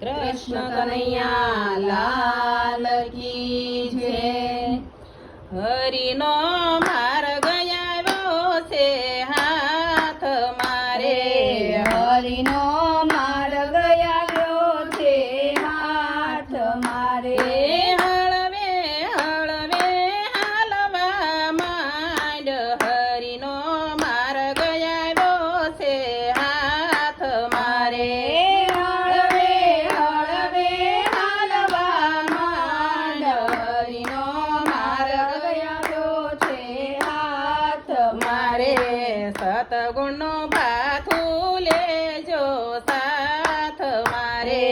કૃષ્ણ કનૈયા લાલ કી જય। હરિનો માર્ગ આવ્યો છે હાથ મારે, હરિનો માર્ગ આવ્યો છે હાથ મારે। હળવે હળવે હાલવા માંડ, હરિનો માર્ગ આવ્યો છે હાથ મારે। હળવે હળવે હાલવા માંડ, હરિનો માર્ગ આવ્યો છે હાથ મારે સતગુણનો ભાથું લેજો સાથ મારે,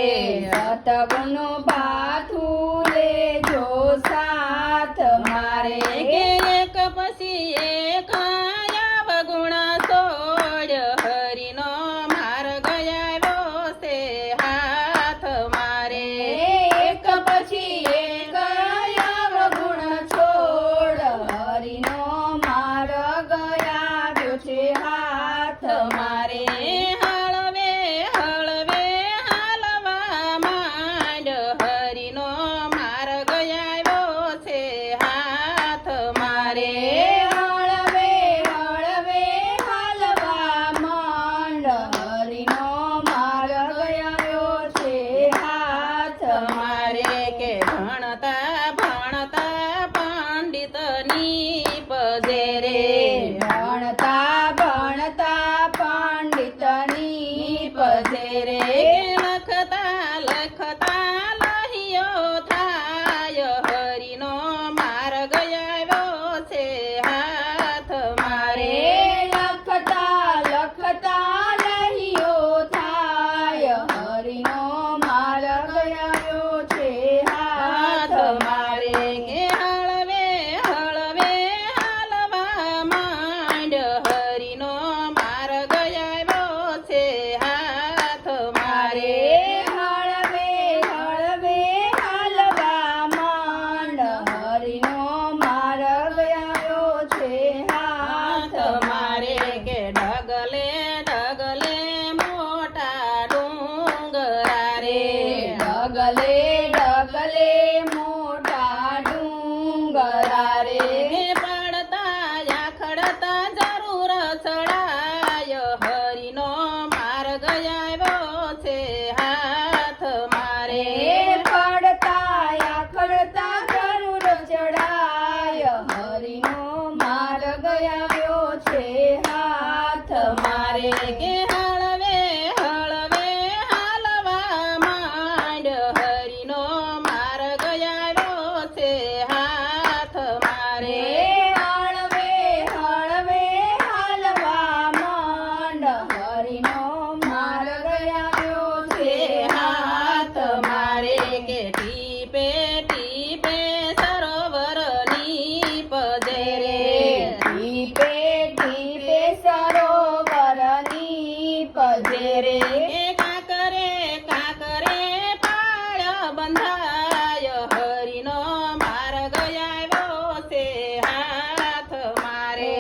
સતગુણનો ભાથું લેજો સાથ મારે। કે એક પછી એક અવગુણ છોડ, હરિનો માર્ગ આવ્યો છે હાથ મારે। એક પછી એક અવગુણ છોડ, હરિનો માર્ગ આવ્યો છે હાથ મારે। હળવે હળવે હાલવા માંડ, હરિનો માર્ગ આવ્યો છે હાથ મારે। હળવે હળવે હાલવા માંડ, હરિનો માર્ગ આવ્યો છે હાથ મારે કે ભણતા ભણતા પંડિતની પજે રે, ભણતા ભણતા પંડિતની પજે રે। લખતા લખતા લહિયો થાય, હરિનો માર્ગ આવ્યો છે હાથ મારે। લખતા લખતા લહિયો થાય, હરિનો માર્ગ આવ્યો છે હાથ મારે। કે હળવે હળવે હાલવા માંડ, હરિનો માર્ગ આવ્યો છે હાથ મારે। હળવે હળવે હાલવા માંડ, હરિનો માર્ગ આવ્યો છે હાથ મારે કે ડગલે ડગલે મોટા ડુંગરા રે, ડગલે ડગલે મોટા ડુંગરા રે। પડતા આખડતા જરૂર ચડાય, હરિનો માર્ગ આવ્યો છે હાથ મારે। પડતા આખડતા જરૂર ચડાય, હરિનો માર્ગ આવ્યો છે હાથ મારે। કે હળવે હળવે હાલવા માંડ, હરિનો માર્ગ આવ્યો છે હાથ મારે। હળવે હળવે હાલવા માંડ, હરિનો માર્ગ આવ્યો છે હાથ મારે। કે ટીપે ટીપે સરોવરની પજે રે, ટીપે ટીપે સરોવરની પજે રે। કાકરે કાકરે પાળ બંધાય, હરિનો માર્ગ આવ્યો છે હાથ મારે।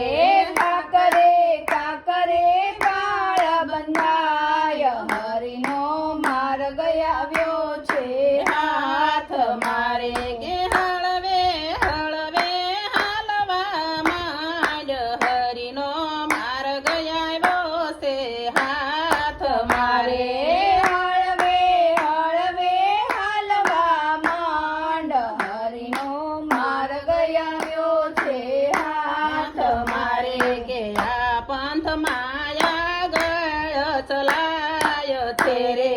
કાકરે કાકરે પાળ બંધાય, હરિનો માર્ગ આવ્યો છે હાથ મારે। કે હળવે હળવે હાલવા માંડ, હરિનો માર્ગ આવ્યો છે હાથ મારે। હળવે હળવે હાલવા માંડ, હરિનો માર્ગ આવ્યો છે હાથ મારે। કે આ પંથ માયા ગળ ચલાય છે રે,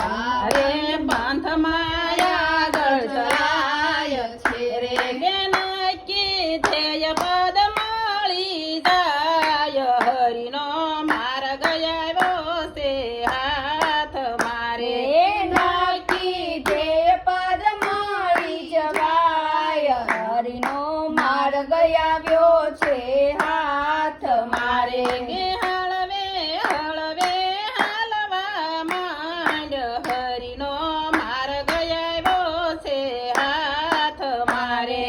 અરે પંથ માયા ગળ ચલાય છે રે। કે નક્કી ધ્યેય પદ મળી જાય, હરિનો માર્ગ આવ્યો છે હાથ મારે। નક્કી ધ્યેય પદ મળી જવાય, હરિનો માર્ગ આવ્યો છે હાથ મારે। કે હળવે હળવે હાલવા માંડ, હરિનો માર્ગ આવ્યો છે હાથ મારે।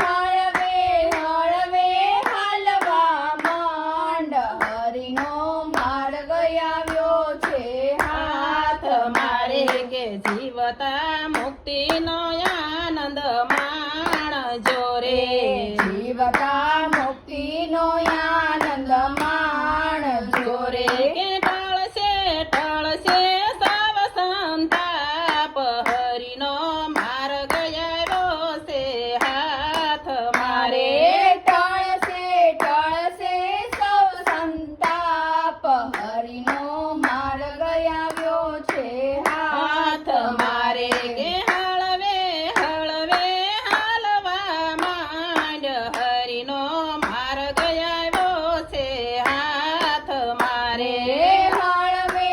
હળવે હળવે હાલવા માંડ, હરિનો માર્ગ આવ્યો છે હાથ મારે। કે જીવતા મુક્તિનો આનંદ માણજો રે જીવતા મુક્તિનો આનંદ માણજો રે કે ટળશે સૌ સંતાપ હરિનો માર્ગ આવ્યો છે હાથ મારે ટળશે સૌ સંતાપ હરિનો માર્ગ આવ્યો છે હાથ મારે કે હળવે હાલવા માંડ હરિનો માર્ગ આવ્યો છે હાથ મારે હળવે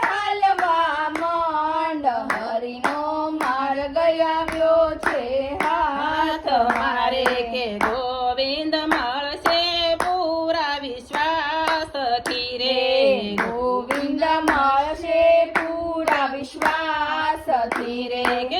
હાલવા માંડ હરિનો માર્ગ આવ્યો છે હાથ મારે કે ગોવિંદ મળશે પૂરા વિશ્વાસથી રે ગોવિંદ મળશે પૂરા વિશ્વાસથી રે કે